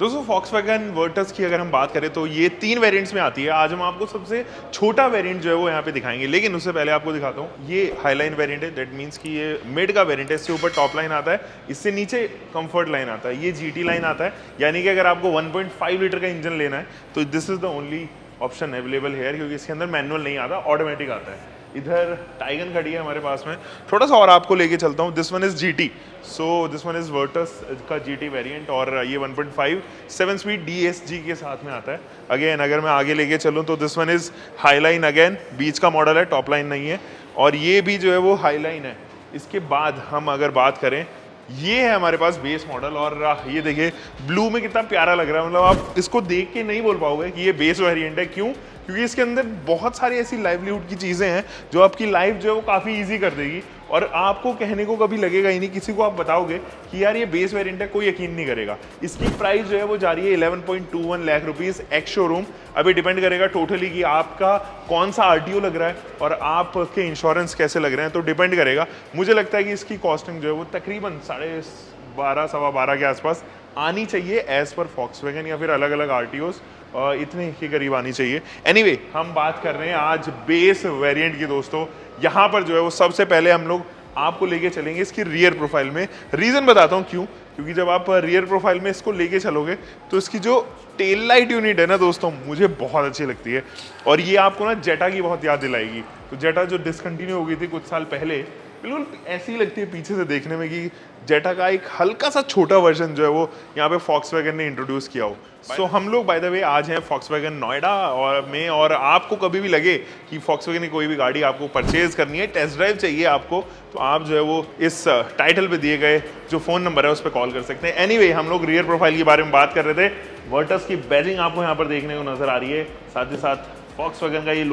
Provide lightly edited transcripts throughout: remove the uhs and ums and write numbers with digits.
दोस्तों Volkswagen Virtus की अगर हम बात करें तो ये 3 वेरिएंट्स में आती है। आज हम आपको सबसे छोटा वेरिएंट जो है वो यहाँ पे दिखाएंगे, लेकिन उससे पहले आपको दिखाता हूँ। ये हाईलाइन वेरिएंट है, दैट मीन्स कि ये मिड का वेरिएंट है। इससे ऊपर टॉप लाइन आता है, इससे नीचे कंफर्ट लाइन आता है, ये GT लाइन आता है। यानी कि अगर आपको 1.5 लीटर का इंजन लेना है तो this is the only option available है, क्योंकि इसके अंदर मैनुअल नहीं आता, ऑटोमेटिक आता है। इधर टाइगन खड़ी है हमारे पास में। थोड़ा सा और आपको लेके चलता हूँ। This one is GT, so this one is Virtus का GT वेरिएंट, और ये 1.5 7 स्पीड DSG के साथ में आता है। अगेन अगर मैं आगे लेके चलूँ तो this one is Highline, again बीच का मॉडल है, टॉप लाइन नहीं है, और ये भी जो है वो हाईलाइन है। इसके बाद हम अगर बात करें, ये है हमारे पास बेस मॉडल, और ये देखिए ब्लू में कितना प्यारा लग रहा है। मतलब आप इसको देख के नहीं बोल पाओगे कि ये बेस वेरिएंट है। क्यों? क्योंकि इसके अंदर बहुत सारी ऐसी लाइवलीहुड की चीज़ें हैं जो आपकी लाइफ जो है वो काफ़ी इजी कर देगी, और आपको कहने को कभी लगेगा ही नहीं। किसी को आप बताओगे कि यार ये बेस वेरिएंट है, कोई यकीन नहीं करेगा। इसकी प्राइस जो है वो जा रही है 11.21 लाख रुपीज़ एक्स शोरूम। अभी डिपेंड करेगा टोटली कि आपका कौन सा RTO लग रहा है और आपके इंश्योरेंस कैसे लग रहे हैं, तो डिपेंड करेगा। मुझे लगता है कि इसकी कॉस्टिंग जो है वो तकरीबन 12.5 सवा 12 के आसपास आनी चाहिए एज पर Volkswagen, या फिर अलग अलग RTOs इतने के करीब आनी चाहिए। एनीवे, हम बात कर रहे हैं आज बेस वेरिएंट की। दोस्तों यहाँ पर जो है वो सबसे पहले हम लोग आपको लेके चलेंगे इसकी रियर प्रोफाइल में। रीज़न बताता हूँ क्यों। क्योंकि जब आप रियर प्रोफाइल में इसको लेके चलोगे तो इसकी जो टेल लाइट यूनिट है ना दोस्तों, मुझे बहुत अच्छी लगती है, और ये आपको ना जेटा की बहुत याद दिलाएगी। तो जेटा जो डिसकंटिन्यू हो गई थी कुछ साल पहले, बिल्कुल ऐसी लगती है पीछे से देखने में कि जेटा का एक हल्का सा छोटा वर्जन जो है वो यहाँ पे Volkswagen ने इंट्रोड्यूस किया हो। सो हम लोग बाय द वे आज हैं Volkswagen नोएडा और आपको कभी भी लगे कि Volkswagen की कोई भी गाड़ी आपको परचेज करनी है, टेस्ट ड्राइव चाहिए आपको, तो आप जो है वो इस टाइटल पे दिए गए जो फ़ोन नंबर है उस पर कॉल कर सकते हैं। एनीवे, हम लोग रियर प्रोफाइल के बारे में बात कर रहे थे। वर्टस की बैजिंग आपको यहाँ पर देखने को नजर आ रही है, साथ ही साथ Volkswagen का ये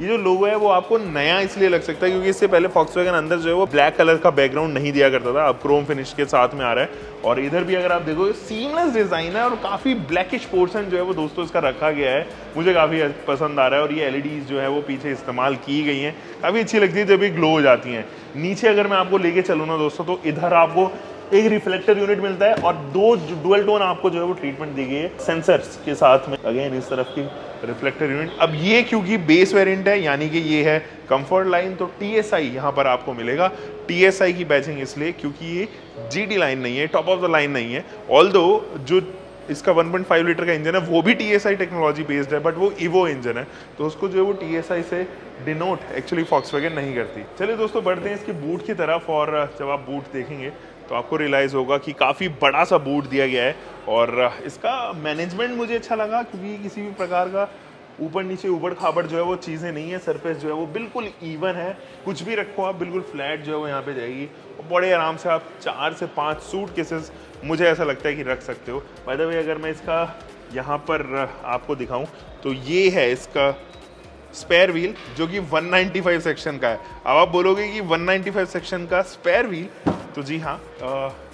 जो लोगो है वो आपको नया इसलिए लग सकता है क्योंकि इससे पहले Volkswagen अंदर जो है वो ब्लैक कलर का बैकग्राउंड नहीं दिया करता था, अब क्रोम फिनिश के साथ में आ रहा है। और इधर भी अगर आप देखो सीमलेस डिजाइन है, और काफी ब्लैकिश पोर्शन जो है वो दोस्तों इसका रखा गया है, मुझे काफी पसंद आ रहा है। और ये LEDs जो है वो पीछे इस्तेमाल की गई हैं, काफी अच्छी लगती है जब ये ग्लो हो जाती हैं। नीचे अगर मैं आपको लेके चलूँ ना दोस्तों, तो इधर आपको एक रिफ्लेक्टर यूनिट मिलता है और 2 डुअल टोन आपको जो है वो ट्रीटमेंट दी गई है सेंसर्स के साथ में। अगेन इस तरफ की रिफ्लेक्टर यूनिट। अब ये क्योंकि बेस वेरिएंट है, यानी कि ये है कंफर्ट लाइन, तो TSI यहाँ पर आपको मिलेगा। TSI की बैचिंग इसलिए क्योंकि ये GT लाइन नहीं है, टॉप ऑफ द लाइन नहीं है। ऑल्दो जो इसका 1.5 लीटर का इंजन है वो भी TSI टेक्नोलॉजी बेस्ड है, बट वो इवो इंजन है, तो उसको जो है वो TSI से डिनोट एक्चुअली Volkswagen नहीं करती। चलिए दोस्तों, बढ़ते हैं इसके बूट की तरफ, और जब आप बूट देखेंगे तो आपको रियलाइज़ होगा कि काफ़ी बड़ा सा बूट दिया गया है। और इसका मैनेजमेंट मुझे अच्छा लगा, क्योंकि किसी भी प्रकार का ऊपर नीचे ऊबड़ खाबड़ जो है वो चीज़ें नहीं है। सरफेस जो है वो बिल्कुल इवन है, कुछ भी रखो आप बिल्कुल फ्लैट जो है वो यहाँ पे जाएगी, और बड़े आराम से आप 4 से 5 सूटकेसेस मुझे ऐसा लगता है कि रख सकते हो। बाय द वे, अगर मैं इसका यहाँ पर आपको दिखाऊँ तो ये है इसका स्पेयर व्हील, जो कि 195 सेक्शन का है। अब आप बोलोगे कि 195 सेक्शन का स्पेयर व्हील, तो जी हाँ,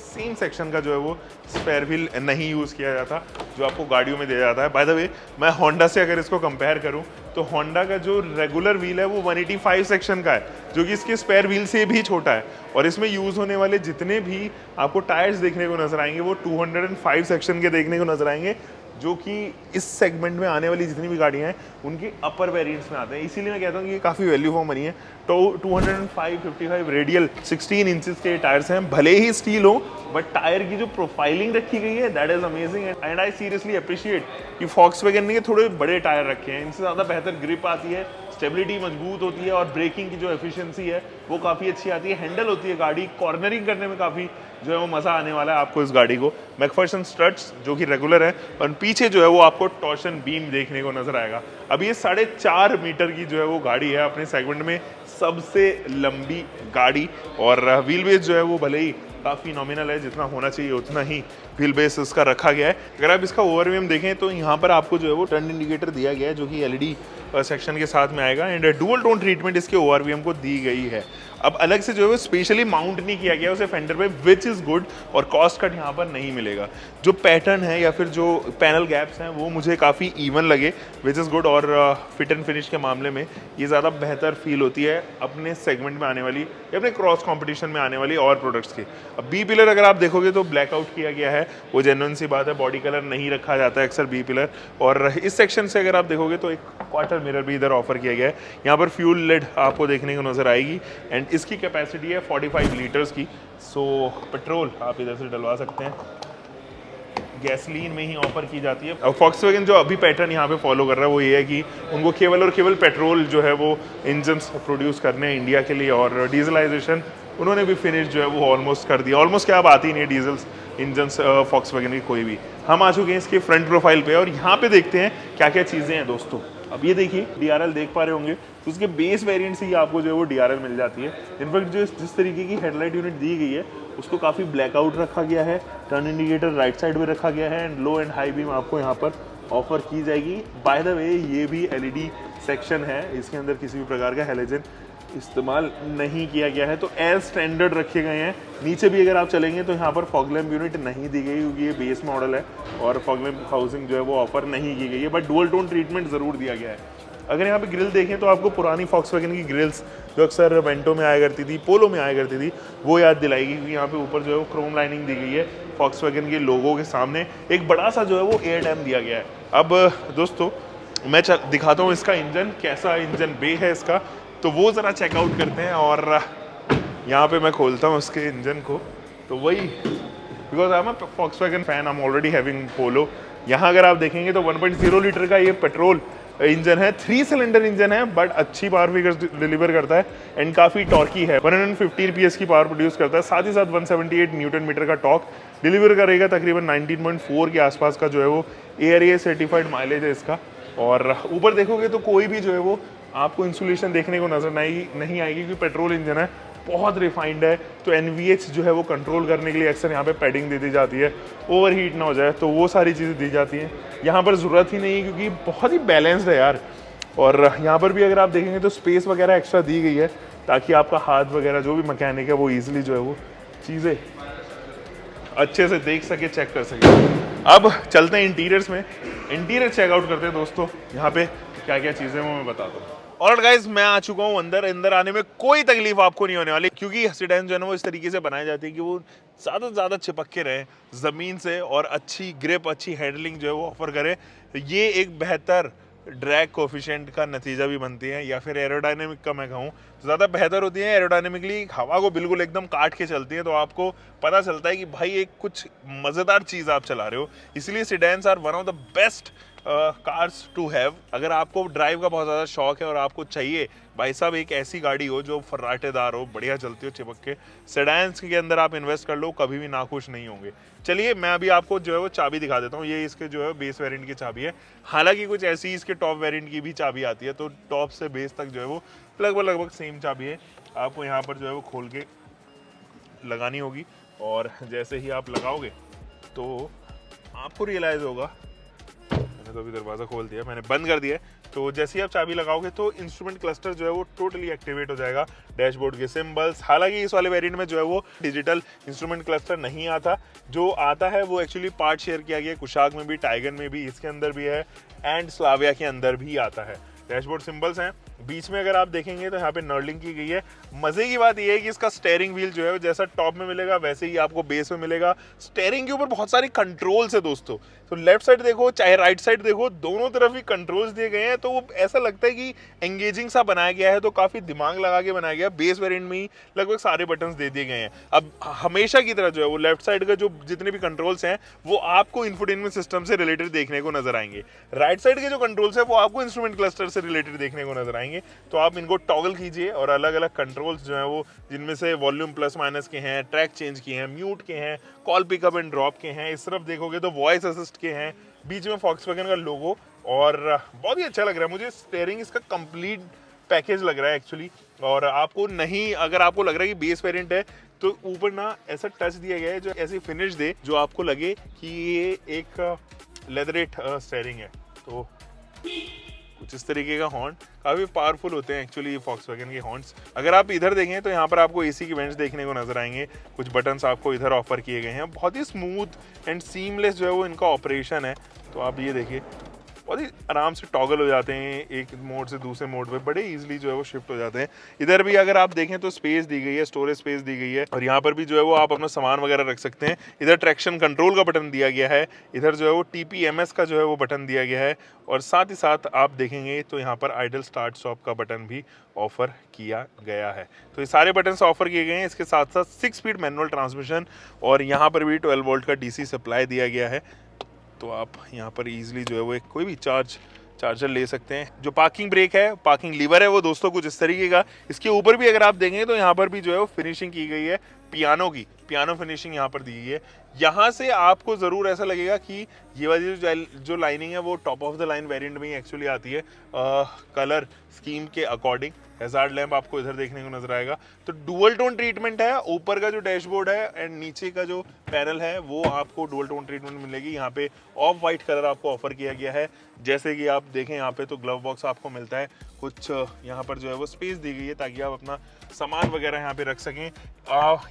सेम सेक्शन का जो है वो स्पेयर व्हील नहीं यूज़ किया जाता जो आपको गाड़ियों में दिया जाता है। बाय द वे, मैं होंडा से अगर इसको कंपेयर करूं तो होंडा का जो रेगुलर व्हील है वो 185 सेक्शन का है, जो कि इसके स्पेयर व्हील से भी छोटा है। और इसमें यूज़ होने वाले जितने भी आपको टायर्स देखने को नजर आएंगे वो 205 सेक्शन के देखने को नजर आएंगे, जो कि इस सेगमेंट में आने वाली जितनी भी गाड़ियाँ हैं उनकी अपर वेरिएंट्स में आते हैं। इसीलिए मैं कहता हूँ कि ये काफ़ी वैल्यू फॉर मनी है। तो 255 रेडियल 16 इंचेस के टायर्स हैं, भले ही स्टील हो, बट टायर की जो प्रोफाइलिंग रखी गई है that is amazing, and I seriously appreciate कि Volkswagen ने थोड़े बड़े टायर रखे हैं। इनसे ज़्यादा बेहतर ग्रिप आती है, स्टेबिलिटी मजबूत होती है, और ब्रेकिंग की जो एफिशिएंसी है वो काफ़ी अच्छी आती है। हैंडल होती है गाड़ी, कॉर्नरिंग करने में काफ़ी जो है वो मज़ा आने वाला है आपको इस गाड़ी को। मैकफर्सन स्ट्रट्स जो कि रेगुलर है, और पीछे जो है वो आपको टॉर्शन बीम देखने को नजर आएगा। अब ये 4.5 मीटर की जो है वो गाड़ी है, अपने सेगमेंट में सबसे लंबी गाड़ी, और व्हील बेस जो है वो भले ही काफ़ी नॉमिनल है, जितना होना चाहिए उतना ही व्हील बेस इसका रखा गया है। अगर आप इसका ओवरव्यू देखें तो यहाँ पर आपको जो है वो टर्न इंडिकेटर दिया गया है, जो कि LED सेक्शन के साथ में आएगा, एंड डुअल टोन ट्रीटमेंट इसके ओवरव्यू को दी गई है। अब अलग से जो है वो स्पेशली माउंट नहीं किया गया उसे फेंडर पे, विच इज़ गुड, और कॉस्ट कट यहाँ पर नहीं मिलेगा। जो पैटर्न है या फिर जो पैनल गैप्स हैं वो मुझे काफ़ी इवन लगे, विच इज़ गुड। और फिट एंड फिनिश के मामले में ये ज़्यादा बेहतर फील होती है अपने सेगमेंट में आने वाली या अपने क्रॉस कॉम्पिटिशन में आने वाली और प्रोडक्ट्स की। अब बी पिलर अगर आप देखोगे तो ब्लैकआउट किया गया है, वो जेन्युइन सी बात है, बॉडी कलर नहीं रखा जाता है अक्सर बी पिलर। और इस सेक्शन से अगर आप देखोगे तो एक क्वार्टर मिरर भी इधर ऑफर किया गया है। यहाँ पर फ्यूल लेड आपको देखने को नजर आएगी एंड इसकी कैपेसिटी है 45 लीटर्स की। सो पेट्रोल आप इधर से डलवा सकते हैं, गैसलीन में ही ऑफर की जाती है। अब फॉक्सवैगन जो अभी पैटर्न यहाँ पे फॉलो कर रहा है वो ये है कि उनको केवल और केवल पेट्रोल जो है वो इंजन्स प्रोड्यूस करने हैं इंडिया के लिए, और डीजलाइजेशन उन्होंने भी फिनिश जो है वो ऑलमोस्ट कर दिया। ऑलमोस्ट क्या, अब आती ही नहीं डीजल्स इंजन्स फॉक्सवैगन की कोई भी। हम आ चुके हैं इसके फ्रंट प्रोफाइल पे और यहाँ पे देखते हैं क्या क्या चीज़ें हैं दोस्तों। अब ये देखिए DRL देख पा रहे होंगे, तो उसके बेस वेरिएंट से ही आपको जो है वो DRL मिल जाती है। इनफैक्ट जो जिस तरीके की हेडलाइट यूनिट दी गई है उसको काफ़ी ब्लैकआउट रखा गया है, टर्न इंडिकेटर राइट साइड में रखा गया है and low and high beam आपको यहाँ पर ऑफर की जाएगी। बाय द वे ये भी LED सेक्शन है, इसके अंदर किसी भी प्रकार का हेलोजन इस्तेमाल नहीं किया गया है, तो एज स्टैंडर्ड रखे गए हैं। नीचे भी अगर आप चलेंगे तो यहाँ पर फॉग लैम्प यूनिट नहीं दी गई क्योंकि ये बेस मॉडल है और फॉग लैम्प हाउसिंग जो है वो ऑफर नहीं की गई है, बट डुअल टोन ट्रीटमेंट ज़रूर दिया गया है। अगर यहाँ पे ग्रिल देखें तो आपको पुरानी फॉक्सवैगन की ग्रिल्स जो अक्सर वेंटो में आया करती थी, पोलो में आया करती थी, वो याद दिलाएगी, क्योंकि यहाँ पे ऊपर जो है वो क्रोम लाइनिंग दी गई है फॉक्सवैगन के लोगो के सामने। एक बड़ा सा जो है वो एयर डैम दिया गया है। अब दोस्तों मैं दिखाता हूँ इसका इंजन, कैसा इंजन बे है इसका, तो वो ज़रा चेकआउट करते हैं। और यहाँ पे मैं खोलता हूँ उसके इंजन को, तो वही, because I am a Volkswagen fan, I am already having Polo. यहाँ अगर आप देखेंगे तो 1.0 लीटर का ये पेट्रोल इंजन है, 3 सिलेंडर इंजन है, बट अच्छी पावर फिगर्स डिलीवर करता है एंड काफ़ी टॉर्की है। 150 PS की पावर प्रोड्यूस करता है, साथ ही साथ 178 न्यूटन मीटर का टॉर्क डिलीवर करेगा। तकरीबन 19.4 के आसपास का जो है वो ARAA सर्टिफाइड माइलेज है इसका। और ऊपर देखोगे तो कोई भी जो है वो आपको इंसुलेशन देखने को नजर नहीं आएगी क्योंकि पेट्रोल इंजन है, बहुत रिफाइंड है। तो NVH जो है वो कंट्रोल करने के लिए अक्सर यहाँ पे पैडिंग दे दी जाती है, ओवर हीट ना हो जाए, तो वो सारी चीज़ें दी जाती हैं। यहाँ पर ज़रूरत ही नहीं है क्योंकि बहुत ही बैलेंस्ड है यार। और यहाँ पर भी अगर आप देखेंगे तो स्पेस वगैरह एक्स्ट्रा दी गई है ताकि आपका हाथ वगैरह जो भी मैकेनिक है वो ईजिली जो है वो चीज़ें अच्छे से देख सके, चेक कर सके। अब चलते हैं इंटीरियर्स में, इंटीरियर चेकआउट करते हैं दोस्तों। यहाँ पे क्या क्या चीज़ें वो मैं बताता हूँ। ऑलराइट गाइस, मैं आ चुका हूँ अंदर आने में कोई तकलीफ आपको नहीं होने वाली, क्योंकि सेडान जो है ना वो इस तरीके से बनाई जाती है कि वो ज़्यादा से ज़्यादा चिपक के रहे ज़मीन से और अच्छी ग्रिप, अच्छी हैंडलिंग जो है वो ऑफर करे। ये एक बेहतर ड्रैग कोफिशिएंट का नतीजा भी बनती है, या फिर एरोडायनेमिक का मैं कहूँ तो ज़्यादा बेहतर होती है। एरोडायनेमिकली हवा को बिल्कुल एकदम काट के चलती है, तो आपको पता चलता है कि भाई एक कुछ मज़ेदार चीज़ आप चला रहे हो। इसलिए sedans are one of the best cars to have. अगर आपको ड्राइव का बहुत ज़्यादा शौक है और आपको चाहिए भाई साहब एक ऐसी गाड़ी हो जो फर्राटेदार हो, बढ़िया चलती हो चिपक के, सेडान्स के अंदर आप इन्वेस्ट कर लो, कभी भी नाखुश नहीं होंगे। चलिए मैं अभी आपको जो है वो चाबी दिखा देता हूँ। ये इसके जो है बेस वेरिएंट की चाबी है, हालांकि कुछ ऐसी इसके टॉप वेरिएंट की भी चाबी आती है, तो टॉप से बेस तक जो है वो लगभग सेम चाबी है। आपको यहाँ पर जो है वो खोल के लगानी होगी और जैसे ही आप लगाओगे तो आपको रियलाइज़ होगा, मैंने तो अभी दरवाज़ा खोल दिया, मैंने बंद कर दिया है, तो जैसे ही आप चाबी लगाओगे तो इंस्ट्रूमेंट क्लस्टर जो है वो टोटली एक्टिवेट हो जाएगा। डैशबोर्ड के सिंबल्स, हालांकि इस वाले वेरिएंट में जो है वो डिजिटल इंस्ट्रूमेंट क्लस्टर नहीं आता, जो आता है वो एक्चुअली पार्ट शेयर किया गया कुशाक में भी, टाइगन में भी, इसके अंदर भी है एंड स्लाविया के अंदर भी आता है। डैशबोर्ड सिंबल्स हैं, बीच में अगर आप देखेंगे तो यहाँ पे नर्लिंग की गई है। मजे की बात यह है कि इसका स्टेयरिंग व्हील जो है जैसा टॉप में मिलेगा वैसे ही आपको बेस में मिलेगा। स्टेयरिंग के ऊपर बहुत सारी कंट्रोल्स है दोस्तों, तो लेफ्ट साइड देखो चाहे राइट साइड देखो, दोनों तरफ ही कंट्रोल्स दिए गए हैं, तो वो ऐसा लगता है कि एंगेजिंग सा बनाया गया है, तो काफी दिमाग लगा के बनाया गया। बेस वेरिएंट में ही लगभग सारे बटन दे दिए गए हैं। अब हमेशा की तरह जो है वो लेफ्ट साइड का जो जितने भी कंट्रोल्स हैं वो आपको इंफोटेनमेंट सिस्टम से रिलेटेड देखने को नजर आएंगे। राइट साइड के जो कंट्रोल्स है वो आपको इंस्ट्रूमेंट क्लस्टर से रिलेटेड देखने को नजर आएंगे, तो आप इनको टॉगल कीजिए और अलग अलग कंट्रोल्स जो हैं वो, जिनमें से वॉल्यूम प्लस माइनस के हैं, ट्रैक चेंज के हैं, म्यूट के हैं, कॉल पिकअप एंड ड्रॉप के हैं, इस तरफ देखोगे तो वॉइस असिस्ट के हैं, बीच में फॉक्सवैगन का लोगो, और बहुत ही अच्छा लग रहा है मुझे। स्टीयरिंग इसका कंप्लीट पैकेज लग रहा है एक्चुअली। और आपको नहीं, अगर आपको लग रहा है कि बेस वेरिएंट है तो ऊपर ना ऐसा टच दिया गया है जो ऐसी फिनिश दे जो आपको लगे कि ये एक लेदरेट स्टीयरिंग है। तो कुछ इस तरीके का हॉर्न, काफ़ी पावरफुल होते हैं एक्चुअली ये Volkswagen के हॉर्न्स। अगर आप इधर देखें तो यहाँ पर आपको एसी की वेंट्स देखने को नजर आएंगे, कुछ बटन्स आपको इधर ऑफर किए गए हैं। बहुत ही स्मूथ एंड सीमलेस जो है वो इनका ऑपरेशन है। तो आप ये देखिए बहुत ही आराम से टॉगल हो जाते हैं, एक मोड से दूसरे मोड पे बड़े इजीली जो है वो शिफ्ट हो जाते हैं। इधर भी अगर आप देखें तो स्पेस दी गई है, स्टोरेज स्पेस दी गई है, और यहाँ पर भी जो है वो आप अपना सामान वगैरह रख सकते हैं। इधर ट्रैक्शन कंट्रोल का बटन दिया गया है, इधर जो है वो TPMS का जो है वो बटन दिया गया है, और साथ ही साथ आप देखेंगे तो यहाँ पर आइडल स्टार्ट स्टॉप का बटन भी ऑफर किया गया है। तो ये सारे बटन ऑफर किए गए हैं। इसके साथ साथ 6 स्पीड मैनुअल ट्रांसमिशन, और यहाँ पर भी 12 वोल्ट का DC सप्लाई दिया गया है। तो आप यहाँ पर इजीली जो है वो एक कोई भी चार्जर ले सकते हैं। जो पार्किंग ब्रेक है, पार्किंग लीवर है, वो दोस्तों कुछ इस तरीके का। इसके ऊपर भी अगर आप देखें तो यहाँ पर भी जो है वो फिनिशिंग की गई है पियानो फिनिशिंग यहाँ पर दी गई है। यहाँ से आपको ज़रूर ऐसा लगेगा कि ये वाली जो लाइनिंग है वो top of the line variant में ही एक्चुअली आती है कलर स्कीम के अकॉर्डिंग। हैजार्ड लैंप आपको इधर देखने को नजर आएगा। तो डुअल टोन ट्रीटमेंट है, ऊपर का जो डैशबोर्ड है एंड नीचे का जो पैनल है वो आपको डुअल टोन ट्रीटमेंट मिलेगी। यहाँ पे ऑफ वाइट कलर आपको ऑफर किया गया है। जैसे कि आप देखें यहाँ पे तो ग्लव बॉक्स आपको मिलता है, कुछ यहाँ पर जो है वो स्पेस दी गई है ताकि आप अपना सामान वगैरह यहाँ पे रख सकें।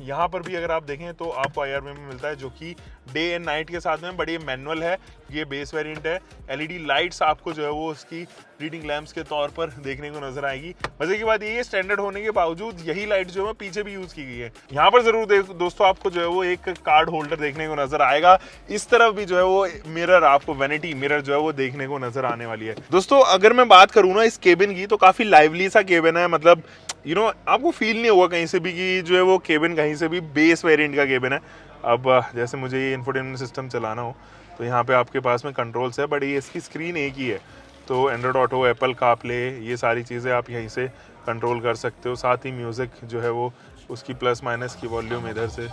यहाँ पर भी अगर आप देखें तो आपको IR में मिलता है, जो कि डे एंड नाइट के साथ में, बट ये मैनुअल है, ये बेस वेरिएंट है। LED लाइट्स आपको जो है वो उसकी रीडिंग लैंप्स के तौर पर देखने को नजर आएगी। मजे की बात ये है स्टैंडर्ड होने के बावजूद यही लाइट जो है पीछे भी यूज की गई है। यहाँ पर जरूर दोस्तों आपको जो है वो एक कार्ड होल्डर देखने को नजर आएगा। इस तरफ भी जो है वो मिरर, आपको वैनिटी मिरर जो है वो देखने को नजर आने वाली है। दोस्तों अगर मैं बात करूँ ना इस केबिन की, तो काफी लाइवली सा केबिन है। मतलब आपको फील नहीं होगा कहीं से भी कि जो है वो केबिन कहीं से भी बेस वेरिएंट का केबिन है। अब जैसे मुझे ये इंफोटेनमेंट सिस्टम चलाना हो तो यहाँ पे आपके पास में कंट्रोल्स है, बट ये इसकी स्क्रीन एक ही है। तो एंड्रॉयड ऑटो, एप्पल कारप्ले, ये सारी चीज़ें आप यहीं से कंट्रोल कर सकते हो। साथ ही म्यूज़िक जो है वो उसकी प्लस माइनस की वॉल्यूम इधर से,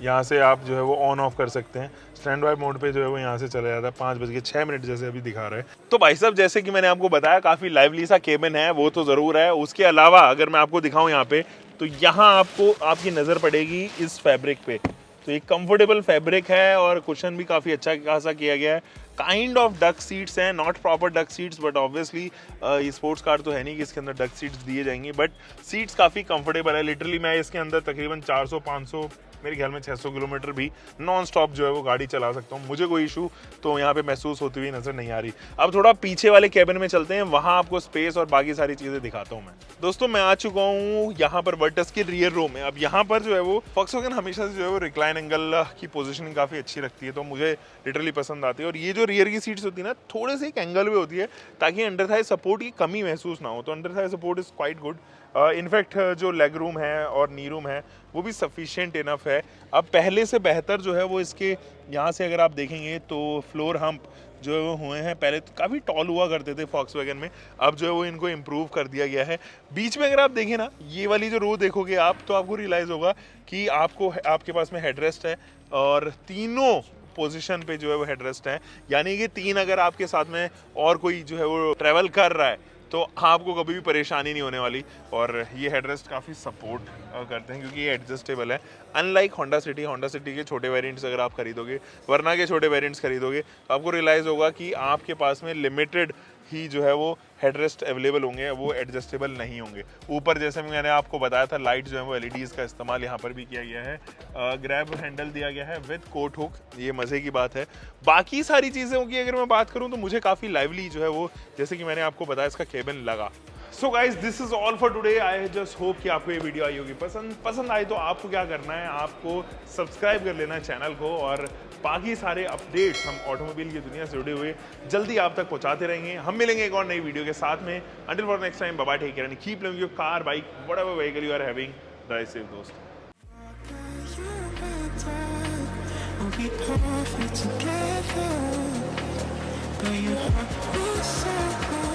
यहाँ से आप जो है वो ऑन ऑफ कर सकते हैं। स्टैंड बाय मोड पे जो है वो यहाँ से चला जाता है। 5:06 जैसे अभी दिखा रहा है। तो भाई साहब जैसे कि मैंने आपको बताया काफ़ी लाइवली सा केबिन है, वो तो ज़रूर है। उसके अलावा अगर मैं आपको दिखाऊँ यहाँ पे, तो यहाँ आपको आपकी नज़र पड़ेगी इस फैब्रिक पे। तो ये कंफर्टेबल फैब्रिक है और कुशन भी काफ़ी अच्छा खासा किया गया है। काइंड ऑफ डक सीट्स हैं, not proper duck seats, but obviously ये स्पोर्ट्स कार तो है नहीं कि इसके अंदर डक सीट्स दिए जाएंगी, बट सीट्स काफ़ी कंफर्टेबल है। लिटरली मैं इसके अंदर तकरीबन 400-500, मेरे ख्याल में 600 किलोमीटर भी नॉन स्टॉप जो है वो गाड़ी चला सकता हूँ। मुझे कोई इशू तो यहाँ पे महसूस होती हुई नजर नहीं आ रही। अब थोड़ा पीछे वाले कैबिन में चलते हैं, वहाँ आपको स्पेस और बाकी सारी चीज़ें दिखाता हूँ मैं। दोस्तों मैं आ चुका हूँ यहाँ पर वर्टस के रियर रो में। अब यहाँ पर जो है वो Volkswagen हमेशा से जो है वो रिक्लाइन एंगल की पोजीशनिंग काफ़ी अच्छी रखती है, तो मुझे लिटरली पसंद आती है। और ये जो रियर की सीट्स होती है ना, थोड़े से एक एंगल में होती है ताकि अंडर थाई सपोर्ट की कमी महसूस ना हो। तो under Thai support is quite good. In fact जो लेग रूम है और नी रूम है वो भी सफिशिएंट इनफ है। अब पहले से बेहतर जो है वो इसके यहाँ से अगर आप देखेंगे तो फ्लोर हम्प जो है वो हुए हैं। पहले तो काफ़ी टॉल हुआ करते थे Volkswagen में, अब जो है वो इनको इम्प्रूव कर दिया गया है। बीच में अगर आप देखें ना, ये वाली जो रो देखोगे आप, तो आपको रियलाइज़ होगा कि आपके पास में हेडरेस्ट है और तीनों पोजीशन पे जो है वो हेडरेस्ट है। यानी कि 3 अगर आपके साथ में और कोई जो है वो ट्रैवल कर रहा है तो आपको कभी भी परेशानी नहीं होने वाली। और ये हेडरेस्ट काफ़ी सपोर्ट करते हैं क्योंकि ये एडजस्टेबल है। अनलाइक होंडा सिटी के छोटे वेरिएंट्स अगर आप खरीदोगे, वरना के छोटे वेरिएंट्स खरीदोगे, तो आपको रियलाइज़ होगा कि आपके पास में लिमिटेड ही जो है वो हेडरेस्ट अवेलेबल होंगे, वो एडजस्टेबल नहीं होंगे। ऊपर जैसे मैंने आपको बताया था, लाइट जो है वो LEDs का इस्तेमाल यहाँ पर भी किया गया है। ग्रैब हैंडल दिया गया है विद कोट हुक, ये मज़े की बात है। बाकी सारी चीज़ों की अगर मैं बात करूँ तो मुझे काफ़ी लाइवली जो है वो, जैसे कि मैंने आपको बताया, इसका केबिन लगा। So guys this is all for today. I just hope कि आपको ये वीडियो आई होगी पसंद आई तो आपको क्या करना है, आपको सब्सक्राइब कर लेना है चैनल को, और बाकी सारे अपडेट्स हम ऑटोमोबाइल की दुनिया से जुड़े हुए जल्दी आप तक पहुंचाते रहेंगे। हम मिलेंगे एक और नई वीडियो के साथ में। Until for next time, bye bye, take care and keep loving your car, bike, whatever vehicle you are having. Drive safe दोस्त। We'll be perfect together, but your heart is so